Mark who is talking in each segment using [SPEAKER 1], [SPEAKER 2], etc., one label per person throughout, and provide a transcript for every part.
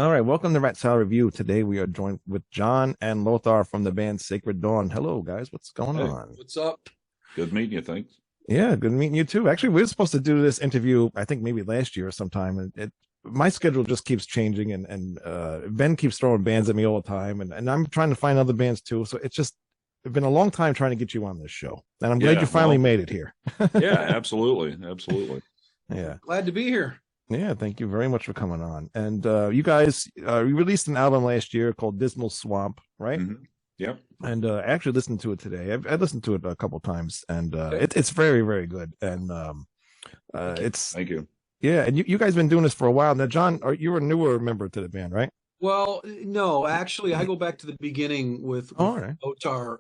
[SPEAKER 1] All right, welcome to Vitale Review. Today we are joined with John and Lothar from the band Sacred Dawn. Hello, guys. What's going
[SPEAKER 2] Hey,
[SPEAKER 1] on?
[SPEAKER 2] what's up? Good meeting you, thanks.
[SPEAKER 1] Yeah, good meeting you too. Actually, we were supposed to do this interview, I think maybe last year or sometime, and my schedule just keeps changing, and Ben keeps throwing bands at me all the time, and I'm trying to find other bands too. So it's been a long time trying to get you on this show, and I'm glad you finally made it here.
[SPEAKER 2] Yeah, absolutely, absolutely.
[SPEAKER 1] Yeah.
[SPEAKER 3] Glad to be here.
[SPEAKER 1] Yeah, thank you very much for coming on. And you guys, you released an album last year called Dismal Swamp, right?
[SPEAKER 2] Mm-hmm. Yep.
[SPEAKER 1] And I actually listened to it today. I listened to it a couple times, and
[SPEAKER 3] Okay.
[SPEAKER 1] it's very, very good. And it's
[SPEAKER 2] Thank you.
[SPEAKER 1] yeah. And you guys been doing this for a while now. John, you're a newer member to the band, right?
[SPEAKER 3] Well, no, actually, I go back to the beginning with
[SPEAKER 1] All right.
[SPEAKER 3] Lothar.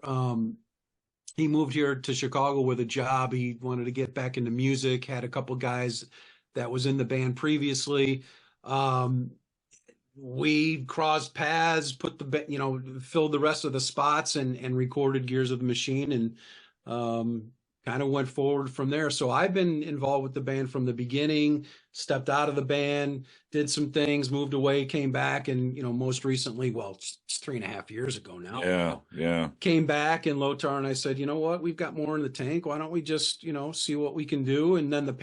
[SPEAKER 3] He moved here to Chicago with a job. He wanted to get back into music, had a couple guys that was in the band previously. We crossed paths, filled the rest of the spots and recorded Gears of the Machine and kind of went forward from there. So I've been involved with the band from the beginning, stepped out of the band, did some things, moved away, came back, and most recently, well, it's 3.5 years ago now.
[SPEAKER 2] Yeah.
[SPEAKER 3] Came back, and Lothar and I said, you know what, we've got more in the tank. Why don't we just, see what we can do? And then the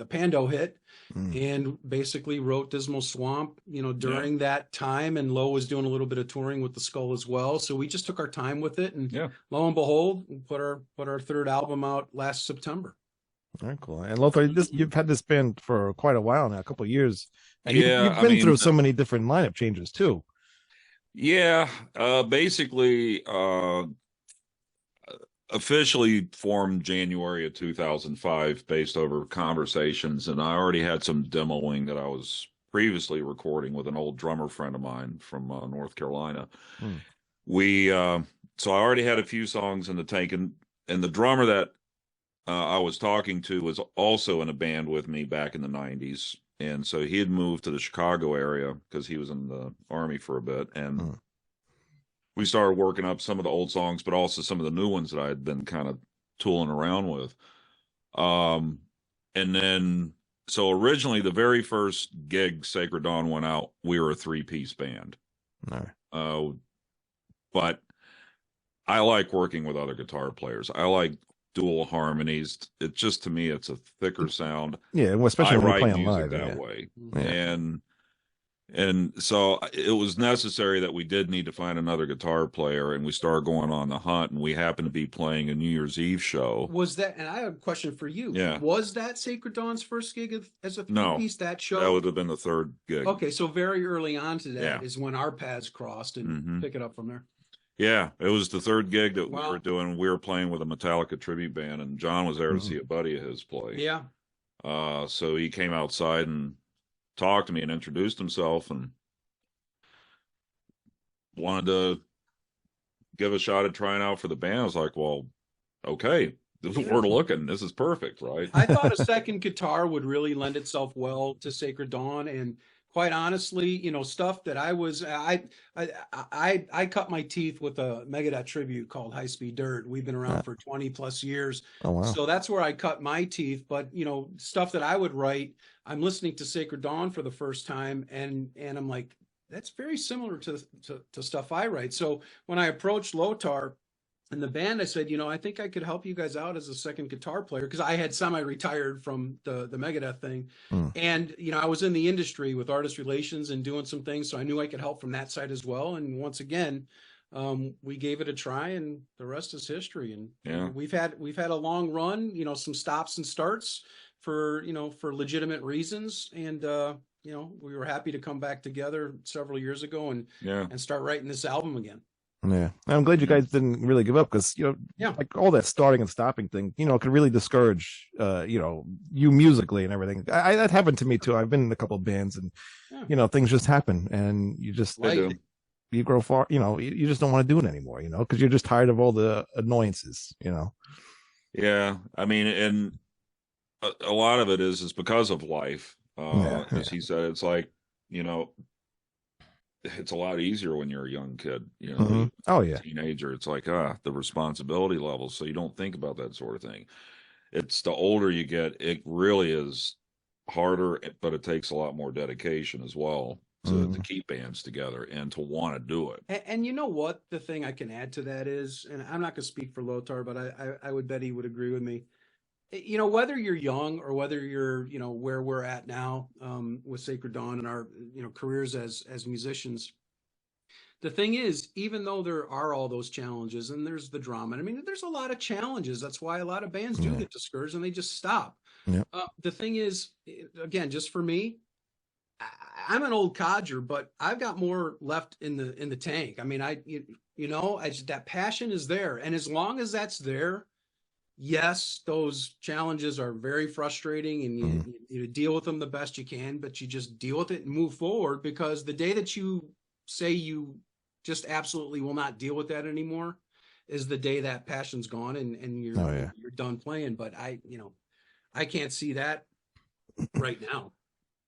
[SPEAKER 3] Pando hit, and basically wrote Dismal Swamp, during that time. And Lo was doing a little bit of touring with the Skull as well. So we just took our time with it, and lo and behold, we put our third album out last September.
[SPEAKER 1] Very cool. And Lothar, you've had this band for quite a while now, a couple of years, and
[SPEAKER 2] Yeah,
[SPEAKER 1] you've been through so many different lineup changes too.
[SPEAKER 2] Yeah. Basically, officially formed January of 2005 based over conversations, and I already had some demoing that I was previously recording with an old drummer friend of mine from North Carolina. So I already had a few songs in the tank, and the drummer that I was talking to was also in a band with me back in the 90s. And so he had moved to the Chicago area because he was in the Army for a bit. And we started working up some of the old songs, but also some of the new ones that I had been kind of tooling around with. And then, so originally the very first gig Sacred Dawn went out, we were a 3-piece band. But I like working with other guitar players. I like dual harmonies. It just, to me, it's a thicker sound.
[SPEAKER 1] Yeah, especially when you're playing
[SPEAKER 2] music
[SPEAKER 1] live
[SPEAKER 2] that way. And so it was necessary that we did need to find another guitar player, and we started going on the hunt, and we happened to be playing a New Year's Eve show.
[SPEAKER 3] Was that, and I have a question for you.
[SPEAKER 2] Yeah.
[SPEAKER 3] Was that Sacred Dawn's first gig as a 3-piece,
[SPEAKER 2] No,
[SPEAKER 3] that show?
[SPEAKER 2] That would have been the third gig.
[SPEAKER 3] Okay, so very early on to that is when our paths crossed, and pick it up from there.
[SPEAKER 2] Yeah, it was the third gig that we were doing. We were playing with a Metallica tribute band, and John was there to see a buddy of his play.
[SPEAKER 3] Yeah.
[SPEAKER 2] So he came outside and talked to me and introduced himself and wanted to give a shot at trying out for the band. I was like, well, okay, we're looking. This is perfect, right?
[SPEAKER 3] I thought a second guitar would really lend itself well to Sacred Dawn, and quite honestly, stuff that I cut my teeth with a Megadeth tribute called High Speed Dirt. We've been around for 20 plus years.
[SPEAKER 1] Oh, wow.
[SPEAKER 3] So that's where I cut my teeth. But, stuff that I would write, I'm listening to Sacred Dawn for the first time, and I'm like, that's very similar to stuff I write. So when I approached Lothar and the band, I said, I think I could help you guys out as a second guitar player, because I had semi-retired from the Megadeth thing. And, I was in the industry with artist relations and doing some things, so I knew I could help from that side as well. And once again, we gave it a try, and the rest is history. And we've had a long run, some stops and starts for legitimate reasons. And, we were happy to come back together several years ago and start writing this album again.
[SPEAKER 1] Yeah, I'm glad you guys didn't really give up, because like all that starting and stopping thing, could really discourage you musically and everything. That happened to me too. I've been in a couple of bands, and things just happen, and you just you grow far. You just don't want to do it anymore. Because you're just tired of all the annoyances.
[SPEAKER 2] Yeah, I mean, and a lot of it is because of life. As he said, it's like it's a lot easier when you're a young kid,
[SPEAKER 1] Oh yeah,
[SPEAKER 2] teenager. It's like the responsibility level, so you don't think about that sort of thing. It's the older you get, it really is harder, but it takes a lot more dedication as well. to keep bands together and to want to do it.
[SPEAKER 3] And you know what? The thing I can add to that is, and I'm not going to speak for Lothar, but I would bet he would agree with me. You know, whether you're young or whether you're, you know, where we're at now with Sacred Dawn and our, you know, careers as musicians, the thing is, even though there are all those challenges and there's the drama, I mean, there's a lot of challenges. That's why a lot of bands do get discouraged and they just stop.
[SPEAKER 1] Yeah.
[SPEAKER 3] The thing is, again, just for me, I'm an old codger, but I've got more left in the tank. I mean, you know, that passion is there. And as long as that's there, yes, those challenges are very frustrating and you deal with them the best you can, but you just deal with it and move forward, because the day that you say you just absolutely will not deal with that anymore is the day that passion's gone and you're done playing. But I can't see that right now.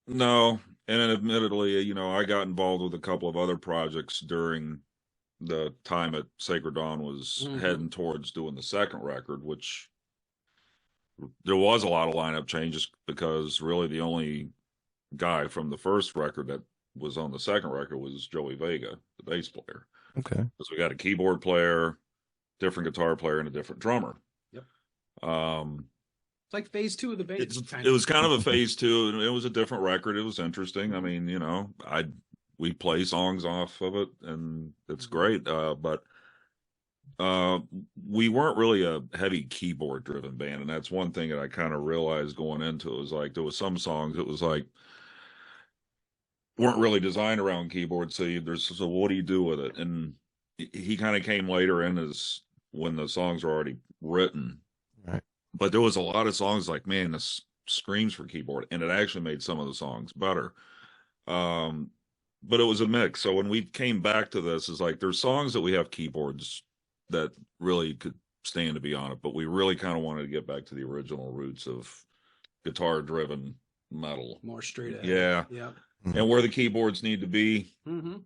[SPEAKER 2] No. And admittedly, you know, I got involved with a couple of other projects during the time at Sacred Dawn was heading towards doing the second record, which there was a lot of lineup changes because really the only guy from the first record that was on the second record was Joey Vega, the bass player.
[SPEAKER 1] Okay.
[SPEAKER 2] Because we got a keyboard player, different guitar player, and a different drummer.
[SPEAKER 3] Yep. It's like phase 2 of the band.
[SPEAKER 2] It was kind of a phase 2, and it was a different record. It was interesting. I mean, you know, we play songs off of it, and it's great. But we weren't really a heavy keyboard-driven band, and that's one thing that I kind of realized going into it. Was like there was some songs that was like weren't really designed around keyboard. So what do you do with it? And he kind of came later in as when the songs were already written.
[SPEAKER 1] Right.
[SPEAKER 2] But there was a lot of songs like, man, this screams for keyboard, and it actually made some of the songs better. But it was a mix. So when we came back to this, it's like there's songs that we have keyboards that really could stand to be on it, but we really kind of wanted to get back to the original roots of guitar-driven metal.
[SPEAKER 3] More straight ahead.
[SPEAKER 2] Yeah.
[SPEAKER 3] Yeah.
[SPEAKER 2] And where the keyboards need to be,
[SPEAKER 3] Mm-hmm.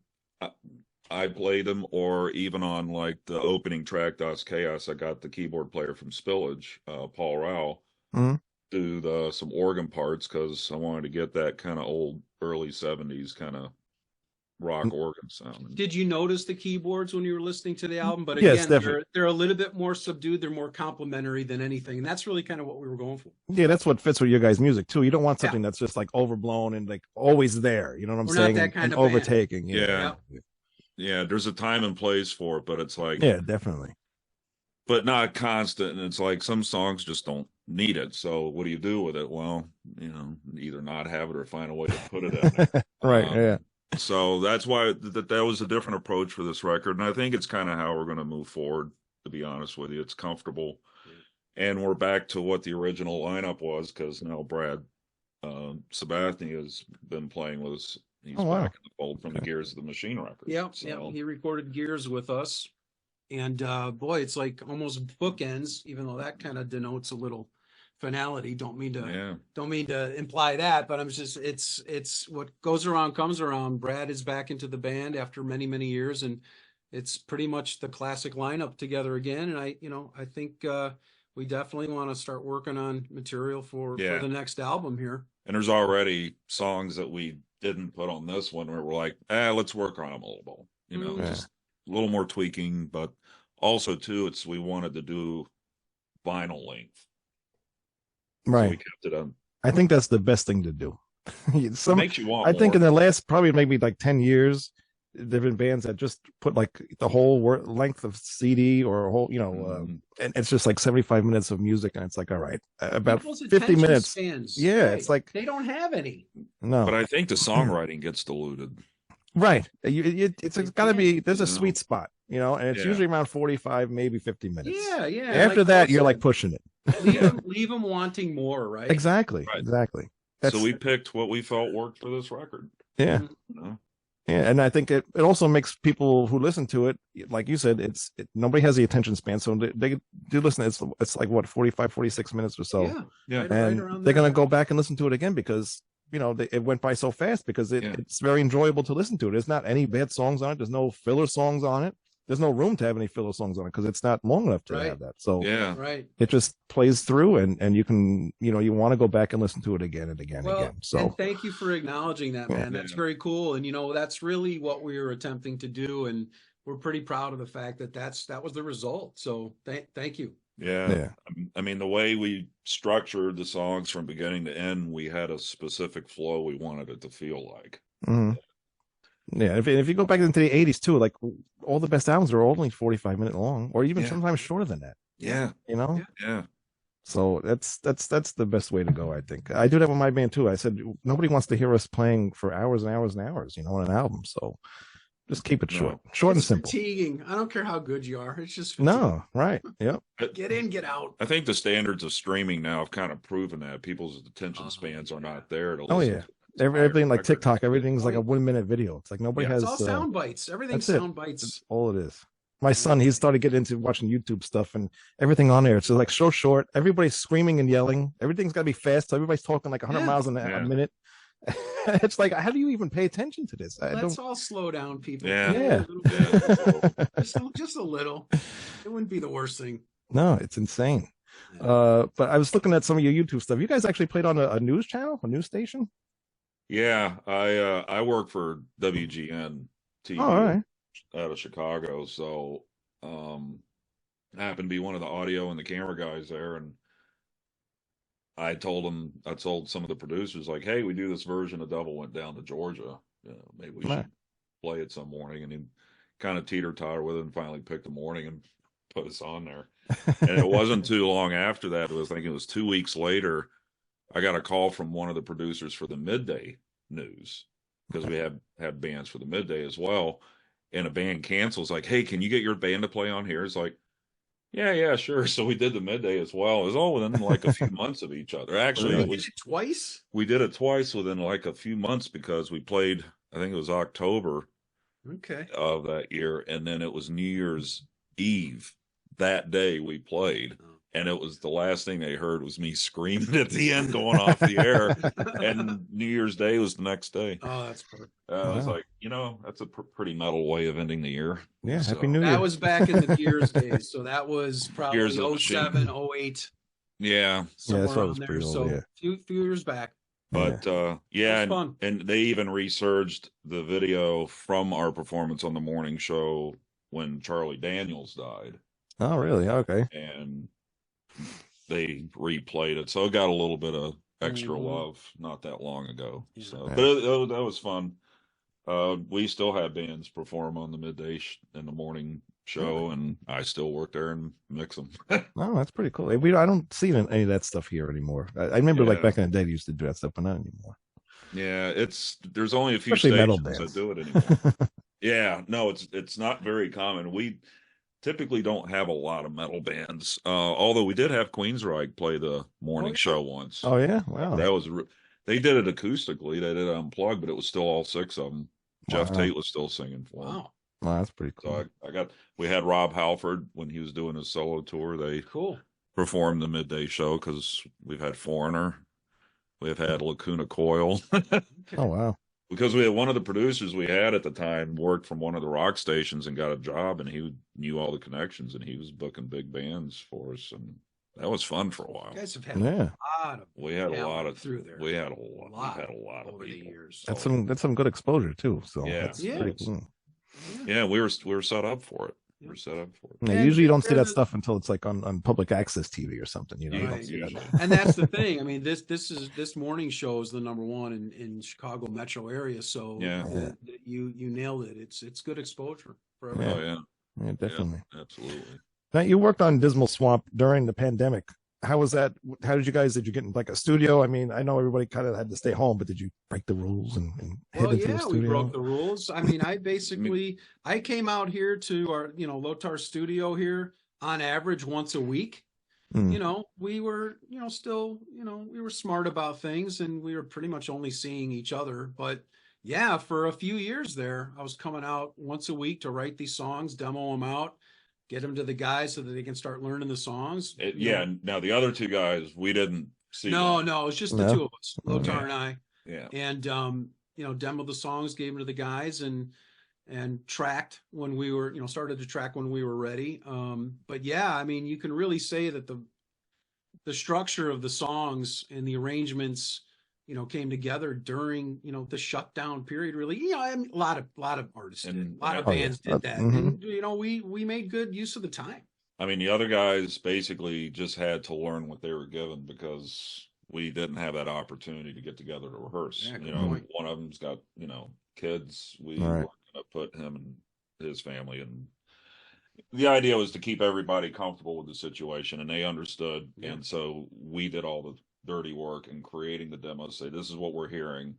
[SPEAKER 2] I played them, or even on like the opening track, Das Chaos, I got the keyboard player from Spillage, Paul Rao, do some organ parts because I wanted to get that kind of old early 70s kind of rock organ sound.
[SPEAKER 3] Did you notice the keyboards when you were listening to the album? But again,
[SPEAKER 1] yes,
[SPEAKER 3] they're a little bit more subdued. They're more complimentary than anything. And that's really kind of what we were going for.
[SPEAKER 1] Yeah, that's what fits with your guys' music too. You don't want something that's just like overblown and like always there. You know what I'm saying?
[SPEAKER 3] Not that kind
[SPEAKER 1] and
[SPEAKER 3] of
[SPEAKER 1] overtaking.
[SPEAKER 2] Yeah, there's a time and place for it, but it's like
[SPEAKER 1] definitely.
[SPEAKER 2] But not constant. And it's like some songs just don't need it. So what do you do with it? Well, you know, either not have it or find a way to put it in there.
[SPEAKER 1] Right.
[SPEAKER 2] So that's why that was a different approach for this record. And I think it's kind of how we're going to move forward, to be honest with you. It's comfortable. And we're back to what the original lineup was, because now Brad Sabathny has been playing with us. He's back in the fold from the Gears of the Machine record.
[SPEAKER 3] Yeah, he recorded Gears with us. And boy, it's like almost bookends, even though that kind of denotes a little finality. Don't mean to imply that, but I'm just it's what goes around comes around. Brad is back into the band after many, many years, and it's pretty much the classic lineup together again. And I think we definitely want to start working on material for the next album here. And
[SPEAKER 2] there's already songs that we didn't put on this one where we're like, let's work on them a little bit, just a little more tweaking, but also too, we wanted to do vinyl length.
[SPEAKER 1] Right.
[SPEAKER 2] So we kept it on.
[SPEAKER 1] I think that's the best thing to do.
[SPEAKER 2] It makes you want
[SPEAKER 1] I
[SPEAKER 2] more.
[SPEAKER 1] think in the last probably maybe like 10 years, there have been bands that just put like the whole length of CD or a whole, and it's just like 75 minutes of music, and it's like, all right, about
[SPEAKER 3] People's
[SPEAKER 1] 50 minutes.
[SPEAKER 3] Spans,
[SPEAKER 1] it's like
[SPEAKER 3] they don't have any.
[SPEAKER 1] No,
[SPEAKER 2] but I think the songwriting gets diluted.
[SPEAKER 1] Right. It's got to be. There's a sweet spot, and it's usually around 45, maybe 50 minutes.
[SPEAKER 3] Yeah.
[SPEAKER 1] After that, you're like pushing it.
[SPEAKER 3] leave them wanting more, right?
[SPEAKER 1] Exactly.
[SPEAKER 2] Right.
[SPEAKER 1] Exactly.
[SPEAKER 2] So we picked what we felt worked for this record.
[SPEAKER 1] Yeah. Yeah, and I think it also makes people who listen to it, like you said, nobody has the attention span, so they do listen. It's like what 45, 46 minutes or so.
[SPEAKER 3] Yeah.
[SPEAKER 1] And they're gonna go back and listen to it again because it went by so fast because it's very enjoyable to listen to it. There's not any bad songs on it. There's no filler songs on it. there's no room to have any filler songs on it because it's not long enough to have that. So
[SPEAKER 2] yeah,
[SPEAKER 3] right.
[SPEAKER 1] It just plays through, and you can, you want to go back and listen to it again and again and again. So
[SPEAKER 3] and thank you for acknowledging that, man. That's very cool. And that's really what we were attempting to do, and we're pretty proud of the fact that that was the result. So thank you.
[SPEAKER 2] Yeah. I mean, the way we structured the songs from beginning to end, we had a specific flow we wanted it to feel like.
[SPEAKER 1] Mm-hmm. Yeah, if you go back into the 80s too, like all the best albums are only 45-minute long, or even sometimes shorter than that.
[SPEAKER 2] Yeah.
[SPEAKER 1] Yeah. So that's the best way to go, I think. I do that with my band too. I said nobody wants to hear us playing for hours and hours and hours, on an album. So just keep it short and simple.
[SPEAKER 3] Fatiguing. I don't care how good you are. It's just
[SPEAKER 1] fatiguing. No, right. Yep.
[SPEAKER 3] Get in, get out.
[SPEAKER 2] I think the standards of streaming now have kind of proven that people's attention spans are not there to
[SPEAKER 1] listen. Oh yeah. Everything like TikTok, everything's like a 1-minute video. It's like nobody has.
[SPEAKER 3] It's all sound bites. Everything's sound bites.
[SPEAKER 1] That's all it is. My son, he started getting into watching YouTube stuff, and everything on there. It's like so short. Everybody's screaming and yelling. Everything's got to be fast. So everybody's talking like 100 miles a minute. It's like, how do you even pay attention to this?
[SPEAKER 3] Let's all slow down, people.
[SPEAKER 1] Yeah.
[SPEAKER 3] Just a little. It wouldn't be the worst thing.
[SPEAKER 1] No, it's insane. But I was looking at some of your YouTube stuff. You guys actually played on a news channel, a news station?
[SPEAKER 2] Yeah, I work for WGN TV out of Chicago, so I happen to be one of the audio and the camera guys there, and I told some of the producers, like, hey, we do this version of Devil Went Down to Georgia. Maybe we should play it some morning. And he kind of teeter-totter with it and finally picked a morning and put us on there. And it wasn't too long after that. I think it was 2 weeks later, I got a call from one of the producers for the midday news, because we had bands for the midday as well. And a band cancels, like, hey, can you get your band to play on here? It's like, yeah, sure. So we did the midday as well. It was all within like a few months of each other. Actually,
[SPEAKER 3] we did it twice.
[SPEAKER 2] We did it twice within like a few months, because we played, I think it was October of that year, and then it was New Year's Eve that day we played. And it was the last thing they heard was me screaming at the end going off the air. And New Year's Day was the next day.
[SPEAKER 3] Oh, that's perfect.
[SPEAKER 2] I was like, that's a pretty metal way of ending the year.
[SPEAKER 1] Yeah, so, Happy New Year.
[SPEAKER 3] That was back in the Gears days. So that was probably 07, 08.
[SPEAKER 2] Yeah.
[SPEAKER 1] That's what was pretty old,
[SPEAKER 3] so few years back.
[SPEAKER 2] But and they even resurged the video from our performance on the morning show when Charlie Daniels died.
[SPEAKER 1] Oh, really? Okay.
[SPEAKER 2] And they replayed it, so it got a little bit of extra love not that long ago. So, but that was fun. We still have bands perform on the midday and the morning show, and I still work there and mix them.
[SPEAKER 1] Oh, that's pretty cool. I don't see any of that stuff here anymore. I remember like back in the day they used to do that stuff, but not anymore.
[SPEAKER 2] Yeah, there's only a few
[SPEAKER 1] Especially
[SPEAKER 2] stations that do it anymore. Yeah, no, it's not very common. We typically don't have a lot of metal bands, although we did have Queensryche play the morning show once.
[SPEAKER 1] Oh yeah, wow.
[SPEAKER 2] That was they did it acoustically. They did it unplugged, but it was still all six of them. Jeff Tate was still singing for them.
[SPEAKER 1] Wow, that's pretty cool.
[SPEAKER 2] So we had Rob Halford when he was doing his solo tour. They performed the midday show, because we've had Foreigner, we've had Lacuna Coil.
[SPEAKER 1] Oh wow.
[SPEAKER 2] Because we had one of the producers we had at the time worked from one of the rock stations and got a job, and he knew all the connections, and he was booking big bands for us, and that was fun for a while.
[SPEAKER 3] You guys have had a lot of
[SPEAKER 2] we had a lot of
[SPEAKER 3] through there.
[SPEAKER 2] We had a lot of
[SPEAKER 3] over
[SPEAKER 2] people.
[SPEAKER 3] the years.
[SPEAKER 1] That's some good exposure too. So that's pretty cool.
[SPEAKER 2] Yeah, we were set up for it. We were set up for it.
[SPEAKER 1] Yeah, usually you don't see that stuff until it's like on public access TV or something. You don't see that.
[SPEAKER 3] And that's the thing. I mean, this morning show is the number one in Chicago metro area. So you nailed it. It's good exposure for everyone.
[SPEAKER 1] Yeah, definitely.
[SPEAKER 2] Yeah, absolutely.
[SPEAKER 1] Now, you worked on Dismal Swamp during the pandemic. How was that? How did you get in like a studio? I mean, I know everybody kind of had to stay home, but did you break the rules and head into the studio?
[SPEAKER 3] We broke the rules. I mean, I came out here to our, Lothar studio here on average once a week. We were, still, we were smart about things, and we were pretty much only seeing each other. But yeah, for a few years there, I was coming out once a week to write these songs, demo them out, get them to the guys so that they can start learning the songs.
[SPEAKER 2] Now the other two guys, we didn't see.
[SPEAKER 3] No, it was just the two of us, Lothar and I.
[SPEAKER 2] Yeah.
[SPEAKER 3] And, demoed the songs, gave them to the guys. And, and tracked when we were, started to track when we were ready. But yeah, I mean, you can really say that the structure of the songs and the arrangements, came together during, the shutdown period. Really, I mean, a lot of artists did, a lot of bands did that, and we made good use of the time.
[SPEAKER 2] I mean, the other guys basically just had to learn what they were given because we didn't have that opportunity to get together to rehearse.
[SPEAKER 3] Yeah,
[SPEAKER 2] one of them's got, kids. We weren't going to put him and his family. And the idea was to keep everybody comfortable with the situation, and they understood. Yeah. And so we did all the dirty work in creating the demo, say, this is what we're hearing.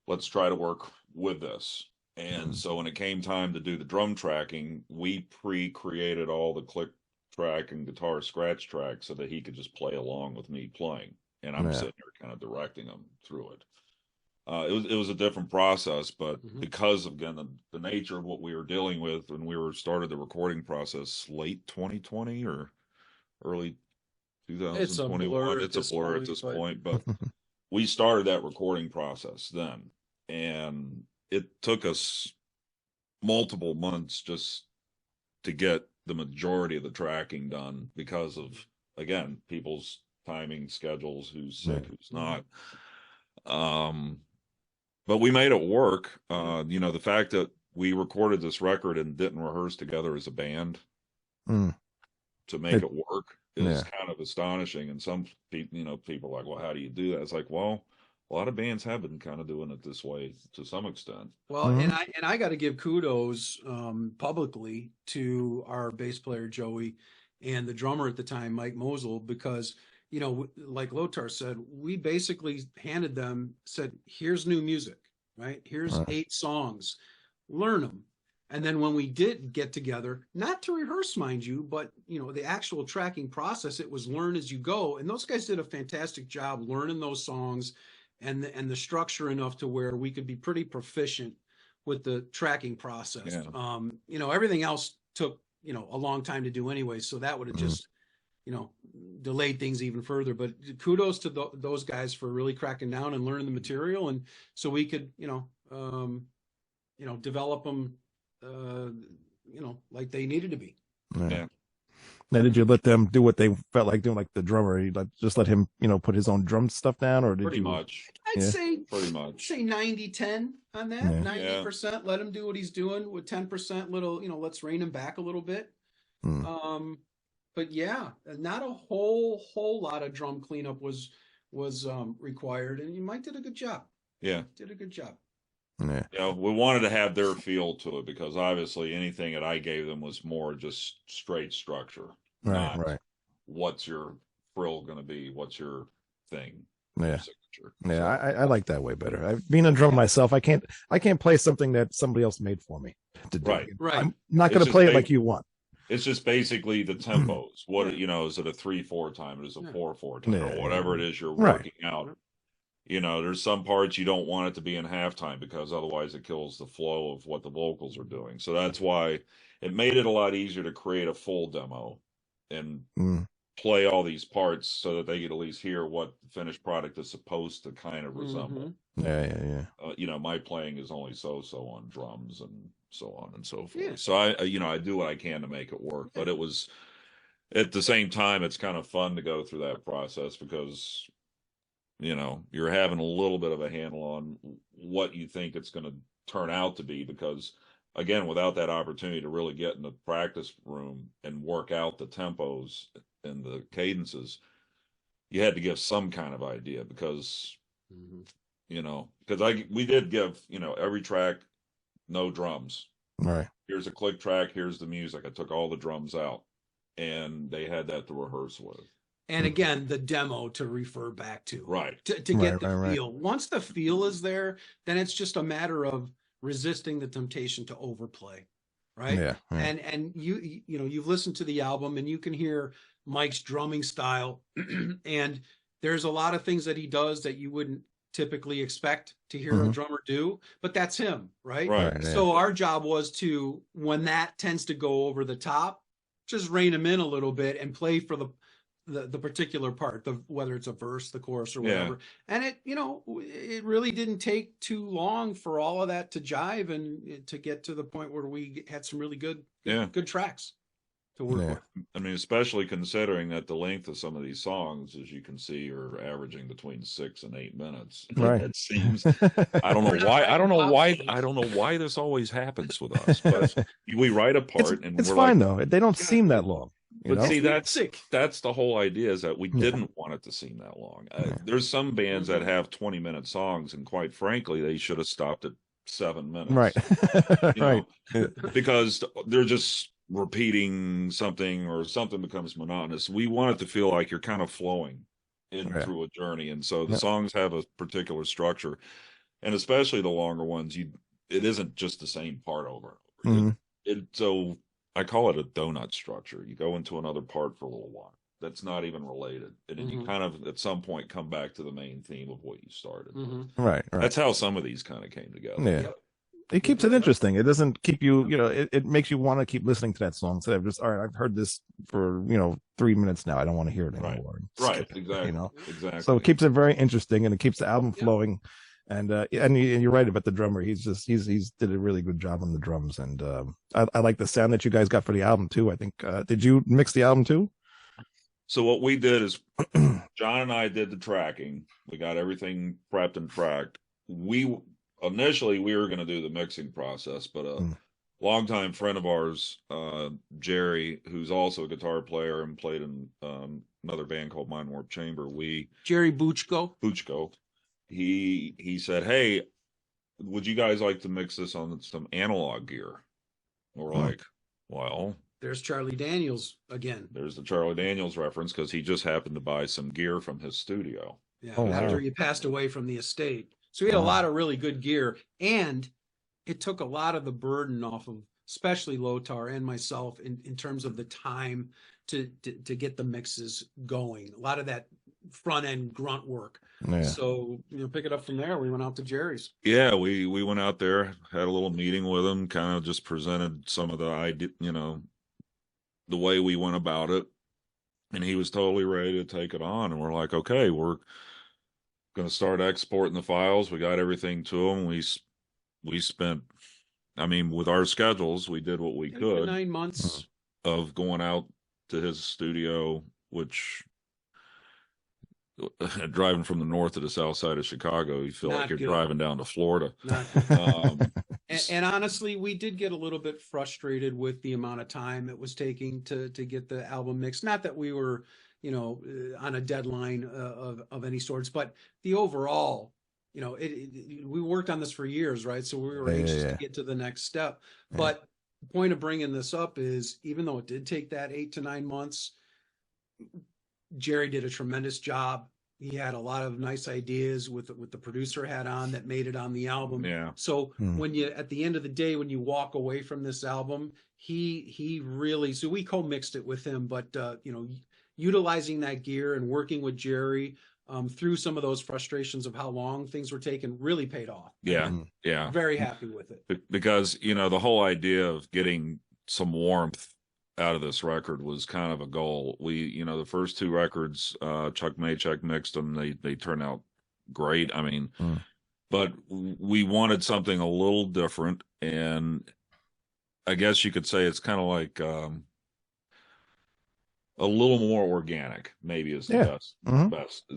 [SPEAKER 2] Let's try to work with this. And so when it came time to do the drum tracking, we pre-created all the click track and guitar scratch track so that he could just play along with me playing. And I'm sitting there kind of directing him through it. It was a different process, but because of, again, the nature of what we were dealing with when we started the recording process late 2020 or early 2021, it's a blur at this point, but we started that recording process then. And it took us multiple months just to get the majority of the tracking done because of, again, people's timing schedules, who's sick, who's not. But we made it work. The fact that we recorded this record and didn't rehearse together as a band to make it work is kind of astonishing. And some people, people are like, well, how do you do that? It's like, well, a lot of bands have been kind of doing it this way to some extent.
[SPEAKER 3] Well, and I got to give kudos publicly to our bass player Joey and the drummer at the time, Mike Mosel, because like Lothar said, we basically said, here's new music, right? Here's 8 songs, learn them. And then when we did get together, not to rehearse, mind you, but the actual tracking process, it was learn as you go. And those guys did a fantastic job learning those songs and the structure enough to where we could be pretty proficient with the tracking process. Yeah. Everything else took, a long time to do anyway. So that would have just, delayed things even further. But kudos to those guys for really cracking down and learning the material. And so we could, develop them, like they needed to be.
[SPEAKER 2] Yeah.
[SPEAKER 1] Now, did you let them do what they felt like doing, like the drummer? You just let him, put his own drum stuff down, or did
[SPEAKER 2] pretty much?
[SPEAKER 3] I'd say pretty much. Say 90-10 on that. 90%. Let him do what he's doing with 10%. Little, let's rein him back a little bit. But yeah, not a whole lot of drum cleanup was required, and Mike did a good job.
[SPEAKER 2] Yeah,
[SPEAKER 3] did a good job.
[SPEAKER 1] Yeah.
[SPEAKER 2] We wanted to have their feel to it because obviously anything that I gave them was more just straight structure.
[SPEAKER 1] Right.
[SPEAKER 2] What's your frill going to be? What's your thing?
[SPEAKER 1] Yeah.
[SPEAKER 2] Signature.
[SPEAKER 1] Yeah. I like that way better. Being a drummer myself, I can't play something that somebody else made for me to do.
[SPEAKER 3] Right.
[SPEAKER 1] I'm not going to play it like you want.
[SPEAKER 2] It's just basically the tempos. What, is it a 3/4 time? Is it a 4/4 time? Or whatever it is you're working out. There's some parts you don't want it to be in halftime because otherwise it kills the flow of what the vocals are doing. So that's why it made it a lot easier to create a full demo and play all these parts so that they could at least hear what the finished product is supposed to kind of resemble.
[SPEAKER 1] Yeah.
[SPEAKER 2] My playing is only so on drums and so on and so forth. Yeah. So I do what I can to make it work, but it was at the same time, it's kind of fun to go through that process because you're having a little bit of a handle on what you think it's going to turn out to be because, again, without that opportunity to really get in the practice room and work out the tempos and the cadences, you had to give some kind of idea because, we did give, every track, no drums.
[SPEAKER 1] Right.
[SPEAKER 2] Here's a click track. Here's the music. I took all the drums out and they had that to rehearse with.
[SPEAKER 3] And again, the demo to refer back to,
[SPEAKER 2] right?
[SPEAKER 3] To get the feel. Once the feel is there, then it's just a matter of resisting the temptation to overplay, right?
[SPEAKER 1] Yeah.
[SPEAKER 3] And you've listened to the album and you can hear Mike's drumming style, and there's a lot of things that he does that you wouldn't typically expect to hear a drummer do, but that's him, right?
[SPEAKER 2] Right.
[SPEAKER 3] So our job was to, when that tends to go over the top, just rein him in a little bit and play for the the particular part, whether it's a verse, the chorus, or whatever. And it really didn't take too long for all of that to jive and to get to the point where we had some really good tracks to work with.
[SPEAKER 2] I mean, especially considering that the length of some of these songs, as you can see, are averaging between 6 and 8 minutes.
[SPEAKER 1] Right.
[SPEAKER 2] It seems. I don't know why this always happens with us. But we write a part, and
[SPEAKER 1] it's
[SPEAKER 2] we're
[SPEAKER 1] fine
[SPEAKER 2] like,
[SPEAKER 1] though. They don't seem that long.
[SPEAKER 2] But see, that's the whole idea, is that we didn't want it to seem that long. There's some bands that have 20-minute songs, and quite frankly, they should have stopped at 7 minutes.
[SPEAKER 1] Right.
[SPEAKER 2] Right. Because they're just repeating something, or something becomes monotonous. We want it to feel like you're kind of flowing through a journey. And so the songs have a particular structure, and especially the longer ones, it isn't just the same part over and over. So I call it a donut structure. You go into another part for a little while that's not even related, and then you kind of at some point come back to the main theme of what you started.
[SPEAKER 1] Right.
[SPEAKER 2] That's how some of these kind of came together.
[SPEAKER 1] It keeps it interesting. It doesn't keep you, it makes you want to keep listening to that song instead of just, all right, I've heard this for 3 minutes now, I don't want to hear it anymore.
[SPEAKER 2] Right. Exactly. Exactly.
[SPEAKER 1] So it keeps it very interesting, and it keeps the album flowing. And you're right about the drummer. He's did a really good job on the drums, and I like the sound that you guys got for the album too. I think did you mix the album too?
[SPEAKER 2] So what we did is John and I did the tracking. We got everything prepped and tracked. Initially we were going to do the mixing process, but a longtime friend of ours, Jerry, who's also a guitar player and played in another band called Mind Warp Chamber.
[SPEAKER 3] Jerry Buchko.
[SPEAKER 2] He said, "Hey, would you guys like to mix this on some analog gear?" And we're like, well,
[SPEAKER 3] there's Charlie Daniels again.
[SPEAKER 2] There's the Charlie Daniels reference, because he just happened to buy some gear from his studio.
[SPEAKER 3] After he passed away from the estate. So we had a lot of really good gear, and it took a lot of the burden off of especially Lothar and myself in terms of the time to get the mixes going. A lot of that front end grunt work. So pick it up from there. We went out to Jerry's.
[SPEAKER 2] We went out there, had a little meeting with him, kind of just presented some of the idea, the way we went about it, and he was totally ready to take it on. And we're like, okay, we're going to start exporting the files. We got everything to him. We spent, with our schedules, we did what we could.
[SPEAKER 3] 9 months
[SPEAKER 2] of going out to his studio, which driving from the north to the south side of Chicago, you feel like you're driving down to Florida.
[SPEAKER 3] And honestly, we did get a little bit frustrated with the amount of time it was taking to get the album mixed. Not that we were, on a deadline of any sorts, but the overall, we worked on this for years, right? So we were anxious to get to the next step. But the point of bringing this up is, even though it did take that 8 to 9 months, Jerry did a tremendous job. He had a lot of nice ideas with the producer hat on that made it on the album. So when you, at the end of the day, when you walk away from this album, he really, so we co-mixed it with him, but utilizing that gear and working with Jerry through some of those frustrations of how long things were taking really paid off. Very happy with it.
[SPEAKER 2] Because, the whole idea of getting some warmth out of this record was kind of a goal. We, the first 2 records, Chuck Maychek mixed them. They turned out great. But we wanted something a little different. And I guess you could say it's kind of like, a little more organic, maybe is the best.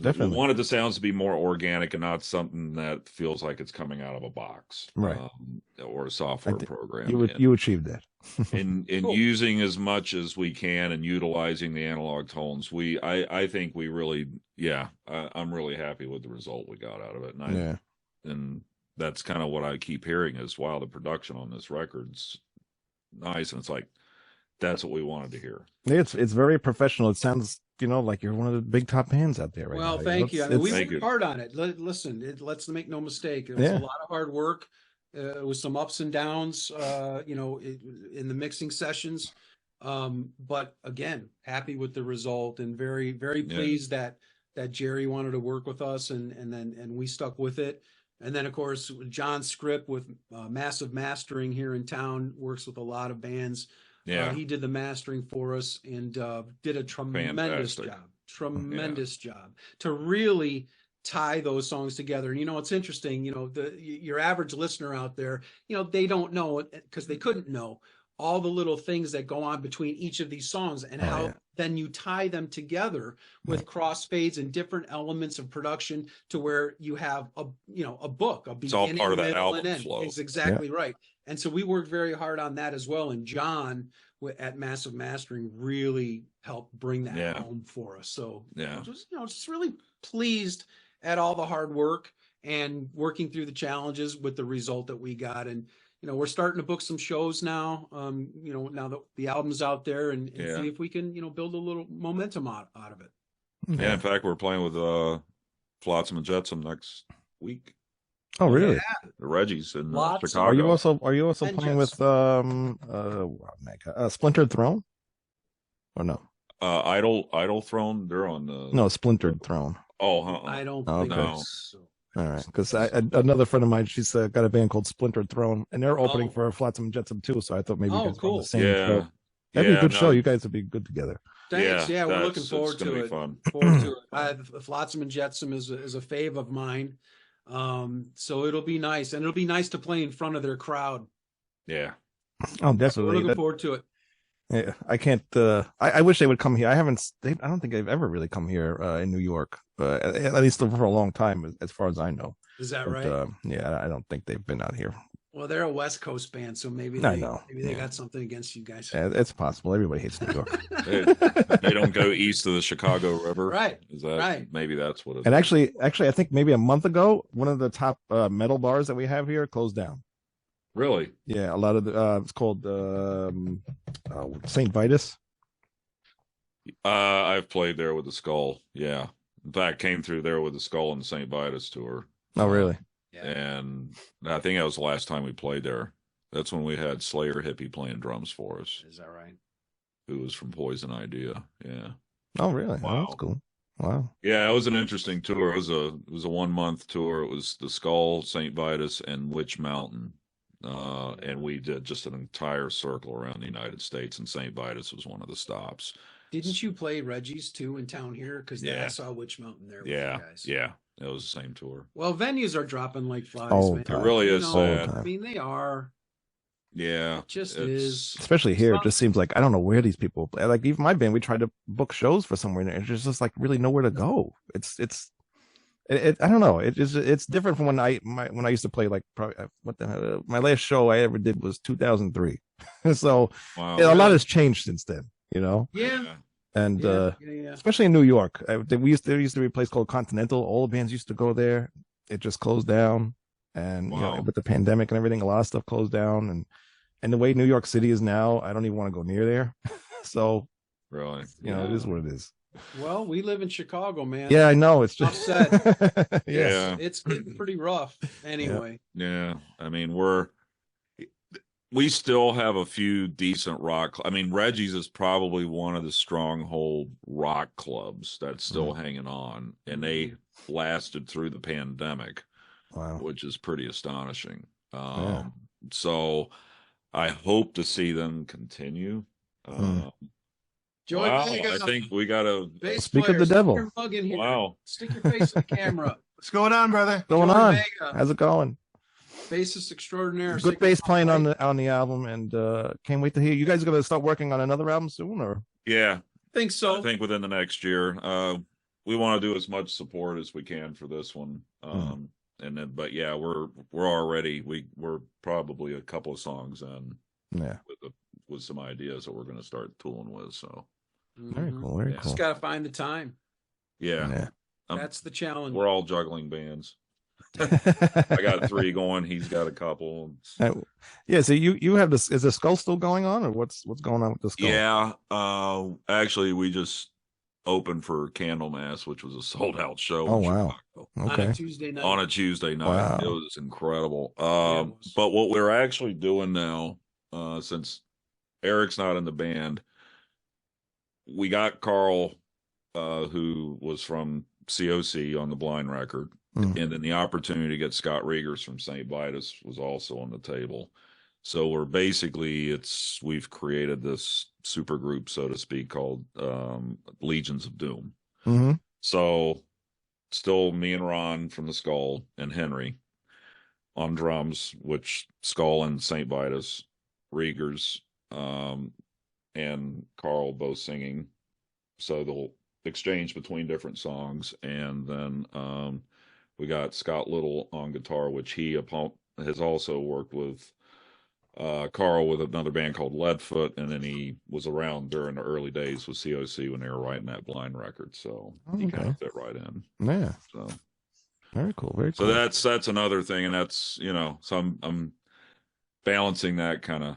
[SPEAKER 1] Definitely.
[SPEAKER 2] We wanted the sounds to be more organic and not something that feels like it's coming out of a box, or a software program.
[SPEAKER 1] You achieved that.
[SPEAKER 2] in cool. Using as much as we can and utilizing the analog tones, I think we really, I'm really happy with the result we got out of it. And that's kind of what I keep hearing is, wow, the production on this record's nice, and it's like, that's what we wanted to hear.
[SPEAKER 1] It's very professional. It sounds, like you're one of the big top bands out there right now.
[SPEAKER 3] Well, thank you. We worked hard on it. Listen, let's make no mistake. It was a lot of hard work. With some ups and downs, in the mixing sessions. But again, happy with the result, and very, very pleased that Jerry wanted to work with us, and we stuck with it. And then, of course, John Scripp with Massive Mastering here in town, works with a lot of bands. He did the mastering for us and did a tremendous job. tremendous job to really tie those songs together. You know, it's interesting, you know, your average listener out there, you know, they don't know, because they couldn't know all the little things that go on between each of these songs, and how then you tie them together with crossfades and different elements of production to where you have a, you know, a book, a beginning,
[SPEAKER 2] it's all part of that
[SPEAKER 3] middle,
[SPEAKER 2] album
[SPEAKER 3] and end.
[SPEAKER 2] flow.
[SPEAKER 3] It's exactly right. And so we worked very hard on that as well. And John at Massive Mastering really helped bring that home for us. So just really pleased at all the hard work and working through the challenges with the result that we got. And you know, we're starting to book some shows now, you know, now that the album's out there, and see if we can, you know, build a little momentum out of it.
[SPEAKER 2] Yeah, in fact, we're playing with Flotsam and Jetsam next week.
[SPEAKER 1] Oh, really?
[SPEAKER 2] Yeah. The Reggies in Chicago.
[SPEAKER 1] Are you also playing with Splintered Throne? Or no?
[SPEAKER 2] Idle Throne. They're on the
[SPEAKER 1] no Splintered Throne.
[SPEAKER 2] Oh,
[SPEAKER 3] I don't think so.
[SPEAKER 1] All right, because another friend of mine, she's got a band called Splintered Throne, and they're opening for Flotsam and Jetsam too. So I thought maybe you guys were on the same show. That'd be a good show. You guys would be good together.
[SPEAKER 3] Thanks. Yeah, we're looking forward to it.
[SPEAKER 2] Fun.
[SPEAKER 3] Forward to it. Flotsam and Jetsam is a fave of mine. So it'll be nice, and it'll be nice to play in front of their crowd.
[SPEAKER 2] Yeah.
[SPEAKER 1] Oh, definitely.
[SPEAKER 3] We're looking forward to it.
[SPEAKER 1] Yeah, I can't. I wish they would come here. I don't think they've ever really come here in New York, at least for a long time, as far as I know.
[SPEAKER 3] Is that right?
[SPEAKER 1] Yeah, I don't think they've been out here.
[SPEAKER 3] Well, they're a West Coast band, so maybe they got something against you guys.
[SPEAKER 1] Yeah, it's possible. Everybody hates New York.
[SPEAKER 2] they don't go east of the Chicago River,
[SPEAKER 3] right?
[SPEAKER 2] Is that right? Maybe that's what it is.
[SPEAKER 1] And actually, I think maybe a month ago, one of the top metal bars that we have here closed down.
[SPEAKER 2] Really?
[SPEAKER 1] Yeah, a lot of the it's called St. Vitus.
[SPEAKER 2] I've played there with the Skull. Yeah, in fact, came through there with the Skull and the St. Vitus tour.
[SPEAKER 1] Oh, really?
[SPEAKER 3] Yeah.
[SPEAKER 2] And I think that was the last time we played there. That's when we had Slayer Hippie playing drums for us.
[SPEAKER 3] Is that right?
[SPEAKER 2] Who was from Poison Idea? Yeah.
[SPEAKER 1] Oh, really?
[SPEAKER 2] Wow.
[SPEAKER 1] Oh, that's cool. Wow.
[SPEAKER 2] Yeah, it was an interesting tour. It was a 1 month tour. It was the Skull, St. Vitus, and Witch Mountain. And we did just an entire circle around the United States, and St. Vitus was one of the stops.
[SPEAKER 3] Didn't you play Reggie's too in town here? Because I saw Witch Mountain there with you guys.
[SPEAKER 2] Yeah, it was the same tour.
[SPEAKER 3] Well, venues are dropping like flies, man.
[SPEAKER 2] It really is sad.
[SPEAKER 3] I mean, they are.
[SPEAKER 2] Yeah,
[SPEAKER 3] it just is.
[SPEAKER 1] Especially here, it just seems like I don't know where these people play. Like even my band, we tried to book shows for somewhere, and there's just like really nowhere to go. I don't know. It's different from when I used to play. Like probably my last show I ever did was 2003. So a lot has changed since then. You know.
[SPEAKER 3] Yeah.
[SPEAKER 1] And especially in New York, there used to be a place called Continental. All the bands used to go there. It just closed down, and you know, with the pandemic and everything, a lot of stuff closed down. And the way New York City is now, I don't even want to go near there. So,
[SPEAKER 2] really,
[SPEAKER 1] you know, it is what it is.
[SPEAKER 3] Well, we live in Chicago, man.
[SPEAKER 1] Yeah, I know. It's just
[SPEAKER 3] upset.
[SPEAKER 2] Yeah,
[SPEAKER 3] it's getting pretty rough. Anyway.
[SPEAKER 2] Yeah, I mean we still have a few decent rock. I mean, Reggie's is probably one of the stronghold rock clubs that's still hanging on, and they lasted through the pandemic, which is pretty astonishing. So I hope to see them continue.
[SPEAKER 3] Joey,
[SPEAKER 2] I think we got to
[SPEAKER 1] speak of the devil.
[SPEAKER 3] Wow. Stick your face in the camera.
[SPEAKER 4] What's going on, brother?
[SPEAKER 1] What's going on? Vega. How's it going?
[SPEAKER 3] Bassist extraordinaire.
[SPEAKER 1] Good bass playing on the album, and can't wait to hear. You guys are going to start working on another album soon, or?
[SPEAKER 2] Yeah,
[SPEAKER 3] I think so.
[SPEAKER 2] I think within the next year. We want to do as much support as we can for this one. And then, but yeah, we're already we're probably a couple of songs in.
[SPEAKER 1] Yeah.
[SPEAKER 2] With some ideas that we're going to start tooling with. So
[SPEAKER 1] very cool. Very cool.
[SPEAKER 3] Just got to find the time.
[SPEAKER 2] Yeah.
[SPEAKER 3] That's the challenge.
[SPEAKER 2] We're all juggling bands. I got 3 going. He's got a couple.
[SPEAKER 1] Yeah. So you have this. Is the Skull still going on, or what's going on with the Skull?
[SPEAKER 2] Yeah. Actually, we just opened for Candlemass, which was a sold out show.
[SPEAKER 1] Oh wow.
[SPEAKER 3] Okay. On a Tuesday night.
[SPEAKER 2] Wow. It was incredible. But what we're actually doing now, since Eric's not in the band, we got Carl, who was from COC on the Blind record. And then the opportunity to get Scott Regers from St. Vitus was also on the table. So we're basically, we've created this super group, so to speak, called Legions of Doom.
[SPEAKER 1] Mm-hmm.
[SPEAKER 2] So still me and Ron from the Skull and Henry on drums, which Skull and St. Vitus, Riegers, and Carl both singing. So they'll exchange between different songs. And then we got Scott Little on guitar, which he has also worked with Carl with another band called Leadfoot, and then he was around during the early days with COC when they were writing that Blind record, so he kind of fit right in.
[SPEAKER 1] Yeah.
[SPEAKER 2] So
[SPEAKER 1] very cool. Very cool.
[SPEAKER 2] So that's another thing, and that's so I'm balancing that kind of.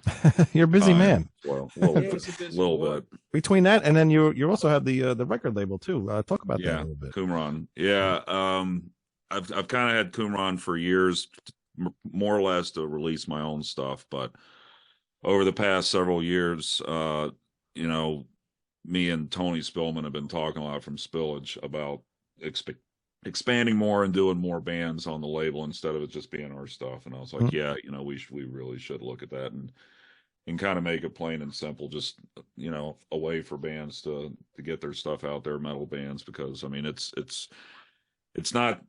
[SPEAKER 1] You're a busy man.
[SPEAKER 2] Well, a little bit.
[SPEAKER 1] Between that and then you also have the record label too. Talk about that a little bit.
[SPEAKER 2] Qumran. Yeah. I've kind of had Qumran for years, more or less to release my own stuff, but over the past several years, me and Tony Spillman have been talking a lot from Spillage about expanding more and doing more bands on the label instead of it just being our stuff. And I was like, we really should look at that and kind of make it plain and simple, just a way for bands to get their stuff out there, metal bands, because I mean it's not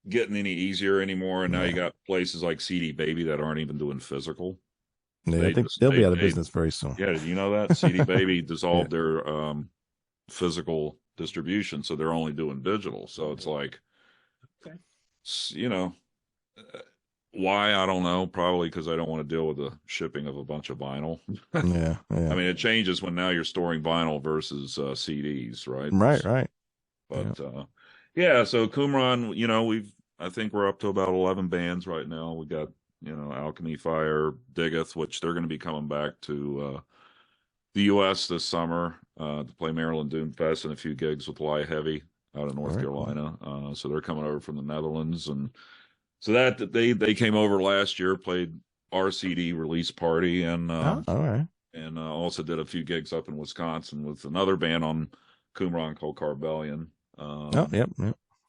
[SPEAKER 2] getting any easier anymore, and now you got places like CD Baby that aren't even doing physical.
[SPEAKER 1] Yeah, I think they'll be out of business very soon.
[SPEAKER 2] Yeah, did you know that CD Baby dissolved their physical distribution, so they're only doing digital. So it's like, why, I don't know. Probably because I don't want to deal with the shipping of a bunch of vinyl.
[SPEAKER 1] Yeah.
[SPEAKER 2] I mean, it changes when now you're storing vinyl versus CDs, right?
[SPEAKER 1] Right.
[SPEAKER 2] But so Qumran, I think we're up to about 11 bands right now. We got, Alchemy Fire, Diggeth, which they're going to be coming back to the U.S. this summer to play Maryland Doom Fest and a few gigs with Lie Heavy out of North Carolina. So they're coming over from the Netherlands, and so that they came over last year, played our CD release party, and and also did a few gigs up in Wisconsin with another band on Qumran called Carbellion.
[SPEAKER 1] Yep.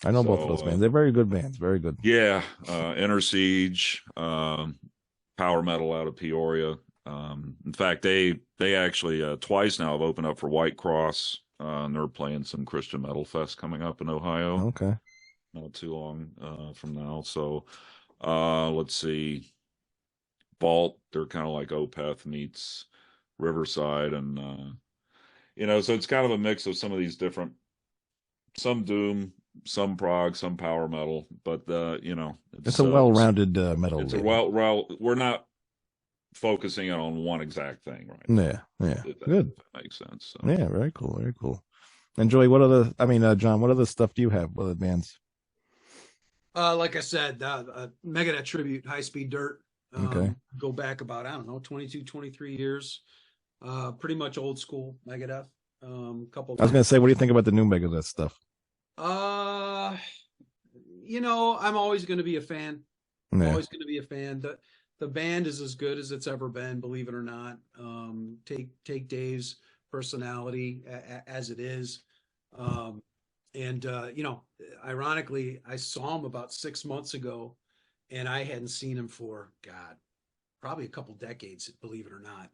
[SPEAKER 1] I know both of those bands. They're very good bands. Very good.
[SPEAKER 2] Yeah. Inner Siege, power metal out of Peoria. In fact, they actually twice now have opened up for White Cross, and they're playing some Christian Metal Fest coming up in Ohio.
[SPEAKER 1] Okay.
[SPEAKER 2] Not too long from now. So let's see. Vault, they're kind of like Opeth meets Riverside, and so it's kind of a mix of some of these different, some doom, some prog, some power metal, but
[SPEAKER 1] it's a well-rounded metal.
[SPEAKER 2] It's we're not focusing on one exact thing, right?
[SPEAKER 1] Yeah. Good.
[SPEAKER 2] That makes sense.
[SPEAKER 1] So. Yeah, very cool. And Joey, John, what other stuff do you have? What other bands?
[SPEAKER 3] Like I said, Megadeth tribute, High Speed Dirt. Go back about, 22, 23 years. Pretty much old school Megadeth. I was
[SPEAKER 1] going to say, what do you think about the new Megadeth stuff?
[SPEAKER 3] I'm always going to be a fan.
[SPEAKER 1] Yeah.
[SPEAKER 3] Always going to be a fan. The band is as good as it's ever been, believe it or not. Take Dave's personality as it is. Ironically, I saw him about 6 months ago, and I hadn't seen him for, probably a couple decades, believe it or not.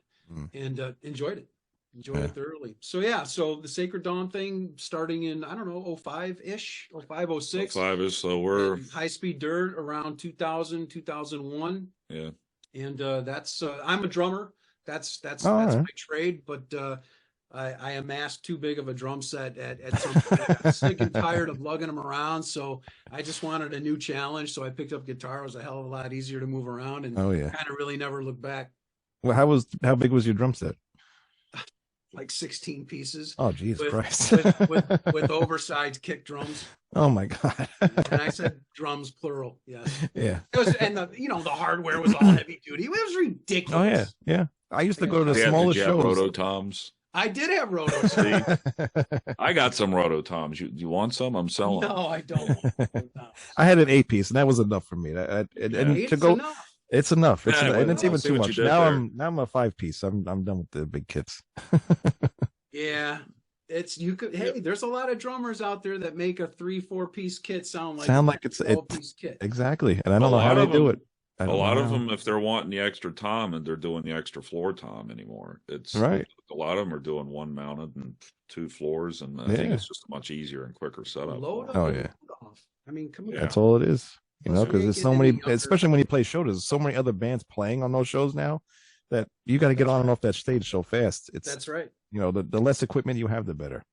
[SPEAKER 3] And enjoyed it. Enjoyed it thoroughly. So the Sacred Dawn thing starting in, 05-ish, 05, 06.
[SPEAKER 2] 05-ish, so we're...
[SPEAKER 3] High Speed Dirt around 2000, 2001.
[SPEAKER 2] Yeah.
[SPEAKER 3] And that's, I'm a drummer. That's my trade, but I amassed too big of a drum set at some point. I'm sick and tired of lugging them around, so I just wanted a new challenge. So I picked up guitar. It was a hell of a lot easier to move around, and kind of really never looked back.
[SPEAKER 1] Well, how big was your drum set?
[SPEAKER 3] Like 16 pieces.
[SPEAKER 1] Oh, Jesus Christ.
[SPEAKER 3] with oversized kick drums.
[SPEAKER 1] Oh my God.
[SPEAKER 3] And I said drums plural. Yes.
[SPEAKER 1] Yeah.
[SPEAKER 3] It was, and the hardware was all heavy duty. It was ridiculous.
[SPEAKER 1] Oh yeah. I used to go to the smallest shows.
[SPEAKER 2] Roto Toms.
[SPEAKER 3] I did have Roto Toms.
[SPEAKER 2] I got some Roto Toms. You want some? I'm selling.
[SPEAKER 3] No, I don't want Roto Toms.
[SPEAKER 1] I had an 8-piece, and that was enough for me. It's enough. And it's even too much. Now I'm a 5-piece. I'm done with the big kits.
[SPEAKER 3] Yeah. There's a lot of drummers out there that make a 3-4 piece kit sound like
[SPEAKER 1] it's a
[SPEAKER 3] 12-piece kit.
[SPEAKER 1] Exactly. And I don't know how they do it. I
[SPEAKER 2] A
[SPEAKER 1] don't
[SPEAKER 2] lot of
[SPEAKER 1] know.
[SPEAKER 2] them, if they're wanting the extra tom, and they're doing the extra floor tom anymore. It's
[SPEAKER 1] Right.
[SPEAKER 2] a lot of them are doing one mounted and 2 floors, and I think
[SPEAKER 1] Yeah.
[SPEAKER 2] it's just a much easier and quicker setup.
[SPEAKER 3] Load up
[SPEAKER 1] Oh,
[SPEAKER 3] and
[SPEAKER 1] yeah.
[SPEAKER 3] load off. I mean, come on.
[SPEAKER 2] Yeah.
[SPEAKER 1] That's all it is. You know,
[SPEAKER 3] Plus, we
[SPEAKER 1] because
[SPEAKER 3] ain't
[SPEAKER 1] there's so
[SPEAKER 3] getting
[SPEAKER 1] many,
[SPEAKER 3] any younger.
[SPEAKER 1] especially when you play shows, there's so many other bands playing on those shows now that you got to get
[SPEAKER 3] That's
[SPEAKER 1] on and
[SPEAKER 3] right.
[SPEAKER 1] off that stage so fast. It's,
[SPEAKER 3] That's right.
[SPEAKER 1] you know, the less equipment you have, the better.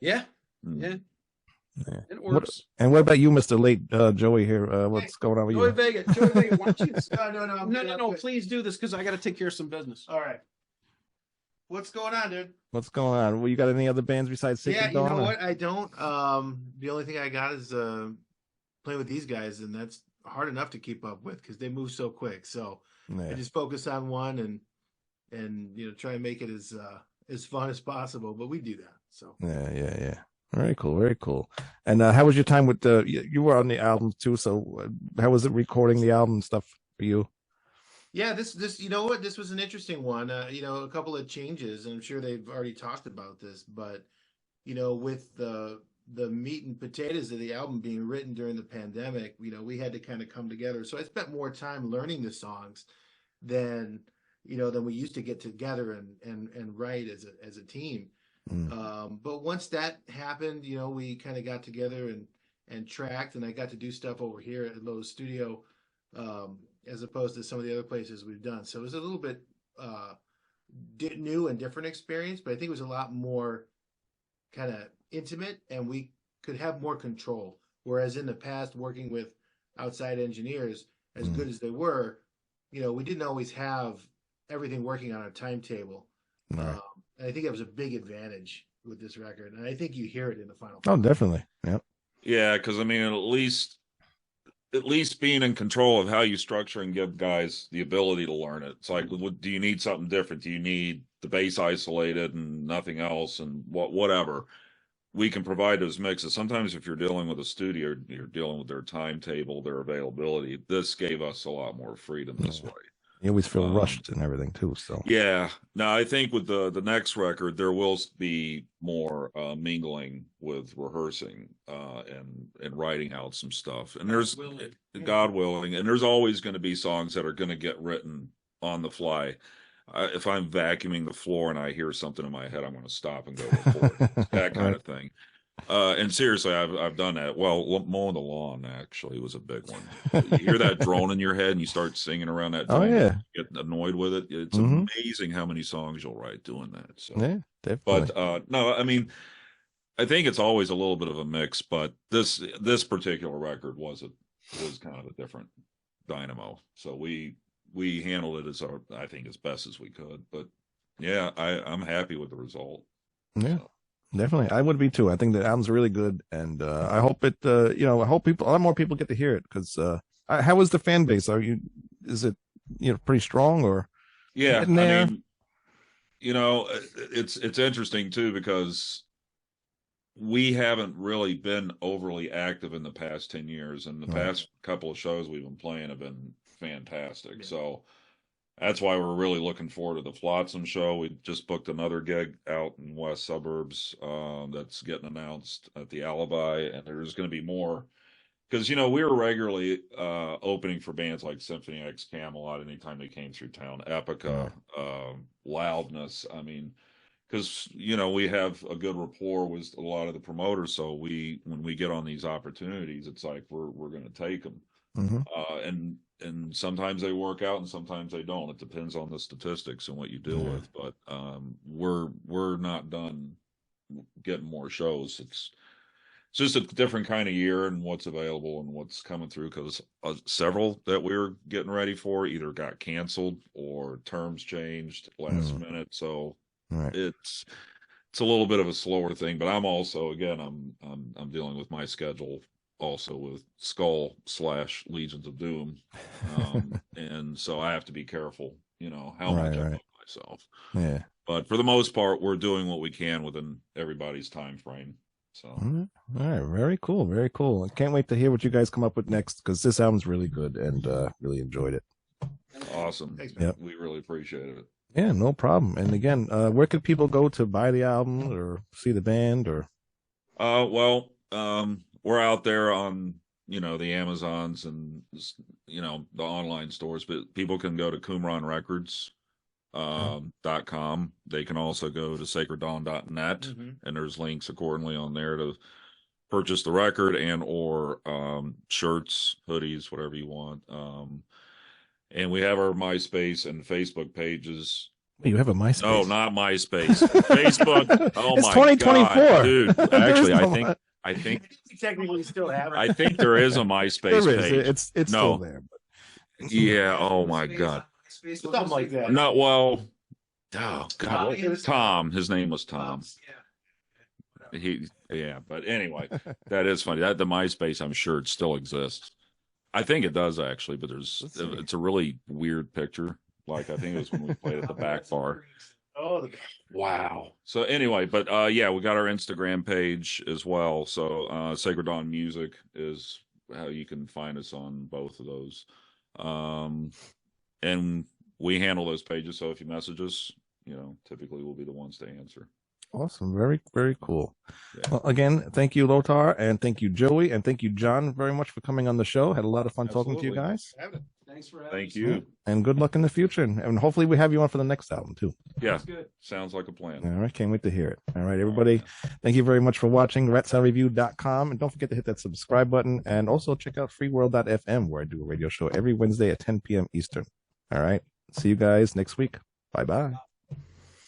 [SPEAKER 3] Yeah.
[SPEAKER 2] Mm.
[SPEAKER 3] Yeah.
[SPEAKER 1] Yeah.
[SPEAKER 3] It works.
[SPEAKER 1] And what about you, Mr. Late Joey here? What's going on with
[SPEAKER 3] Joey
[SPEAKER 1] you?
[SPEAKER 3] Vega, Joey Vega, why don't you?
[SPEAKER 4] No.
[SPEAKER 3] No. Please do this because I got to take care of some business.
[SPEAKER 4] All right. What's going on, dude?
[SPEAKER 1] What's going on? Well, you got any other bands besides Sacred
[SPEAKER 4] Yeah, you
[SPEAKER 1] Dawn?
[SPEAKER 4] know what? I don't. The only thing I got is playing with these guys, and that's hard enough to keep up with because they move so quick. So I
[SPEAKER 1] Yeah.
[SPEAKER 4] just focus on one and you know try and make it as fun as possible. But we do that. So
[SPEAKER 1] Yeah. Very cool, very cool. And how was your time with the? You were on the album too, so how was it recording the album and stuff for you?
[SPEAKER 4] yeah, this you know what? This was an interesting one. You know, a couple of changes, and I'm sure they've already talked about this, but you know, with the meat and potatoes of the album being written during the pandemic, you know, we had to kind of come together. So I spent more time learning the songs than than we used to get together and write as a team. But once that happened, you know, we kind of got together and tracked, and I got to do stuff over here at Lowe's studio, as opposed to some of the other places we've done. So it was a little bit new and different experience, but I think it was a lot more kind of intimate, and we could have more control. Whereas in the past, working with outside engineers, as good as they were, you know, we didn't always have everything working on a timetable.
[SPEAKER 1] Right.
[SPEAKER 4] And I think that was a big advantage with this record, and I think you hear it in the final.
[SPEAKER 1] Oh, definitely. Yep.
[SPEAKER 2] Yeah, because I mean, at least being in control of how you structure and give guys the ability to learn it. It's like, do you need something different? Do you need the bass isolated and nothing else, and whatever? We can provide those mixes. Sometimes if you're dealing with a studio, you're dealing with their timetable, their availability. This gave us a lot more freedom this way.
[SPEAKER 1] You always feel rushed and everything too. So
[SPEAKER 2] yeah. Now I think with the next record, there will be more mingling with rehearsing and writing out some stuff. And there's God willing, and there's always going to be songs that are going to get written on the fly. If I'm vacuuming the floor and I hear something in my head, I'm going to stop and go record. That kind of thing. And seriously, I've done that. Well, mowing the lawn actually was a big one. You hear that drone in your head and you start singing around that drone.
[SPEAKER 1] Oh yeah,
[SPEAKER 2] you get annoyed with it. It's amazing how many songs you'll write doing that. So
[SPEAKER 1] yeah, definitely.
[SPEAKER 2] But no, I mean, I think it's always a little bit of a mix. But this particular record was kind of a different dynamo. So we handled it I think as best as we could. But yeah, I'm happy with the result.
[SPEAKER 1] Yeah.
[SPEAKER 2] So.
[SPEAKER 1] Definitely, I would be too. I think the album's really good, and I hope it. I hope a lot more people get to hear it. Because how is the fan base? Is it pretty strong or?
[SPEAKER 2] Yeah, I mean, it's interesting too because we haven't really been overly active in the past 10 years, and the past couple of shows we've been playing have been fantastic. Yeah. So. That's why we're really looking forward to the Flotsam show. We just booked another gig out in West Suburbs that's getting announced at the Alibi, and there's going to be more. Because, we were regularly opening for bands like Symphony X, Camelot, anytime they came through town, Epica, Loudness. I mean, because, we have a good rapport with a lot of the promoters, so when we get on these opportunities, it's like we're going to take them. And sometimes they work out and sometimes they don't. It depends on the statistics and what you deal with. But we're not done getting more shows. It's just a different kind of year and what's available and what's coming through, because several that we were getting ready for either got canceled or terms changed last minute. So it's a little bit of a slower thing. But I'm also, again, I'm dealing with my schedule also with Skull/Legions of Doom, and so I have to be careful, how much I put myself. Yeah. But for the most part, we're doing what we can within everybody's time frame. So,
[SPEAKER 1] all right, very cool, very cool. I can't wait to hear what you guys come up with next, because this album's really good and really enjoyed it.
[SPEAKER 2] Awesome. Thanks, man. Yep. We really appreciated it.
[SPEAKER 1] Yeah, no problem. And again, where could people go to buy the album or see the band or?
[SPEAKER 2] Well, we're out there on the Amazons and, the online stores, but people can go to Qumran Records .com. They can also go to sacreddawn.net, and there's links accordingly on there to purchase the record and or shirts, hoodies, whatever you want. And we have our MySpace and Facebook pages.
[SPEAKER 1] You have a MySpace?
[SPEAKER 2] No, not MySpace. Facebook. Oh,
[SPEAKER 1] it's
[SPEAKER 2] my
[SPEAKER 1] 2024.
[SPEAKER 2] God, dude. Actually, I think
[SPEAKER 4] we technically still have it.
[SPEAKER 2] I think there is a MySpace
[SPEAKER 1] there is.
[SPEAKER 2] page.
[SPEAKER 1] It's still there. But...
[SPEAKER 2] Yeah. Oh my God.
[SPEAKER 4] Something like that.
[SPEAKER 2] No. Well. Oh God. Tom. His name was Tom. Yeah. But anyway, that is funny. That the MySpace, I'm sure it still exists. I think it does actually, but it's a really weird picture. Like I think it was when we played at the back bar.
[SPEAKER 4] Oh,
[SPEAKER 2] wow. So anyway, but yeah, we got our Instagram page as well. So Sacred Dawn Music is how you can find us on both of those. And we handle those pages. So if you message us, typically we'll be the ones to answer.
[SPEAKER 1] Awesome. Very, very cool.
[SPEAKER 2] Yeah.
[SPEAKER 1] Well, again, thank you, Lothar, and thank you, Joey, and thank you, John, very much for coming on the show. Had a lot of fun talking to you guys.
[SPEAKER 3] Thanks for having
[SPEAKER 2] Thank you.
[SPEAKER 1] And good luck in the future. And hopefully we have you on for the next album, too.
[SPEAKER 2] Yeah. Sounds like a plan.
[SPEAKER 1] All right. Can't wait to hear it. All right, everybody. Thank you very much for watching ratsoundreview.com. And don't forget to hit that subscribe button. And also check out freeworld.fm, where I do a radio show every Wednesday at 10 p.m. Eastern. All right. See you guys next week. Bye-bye.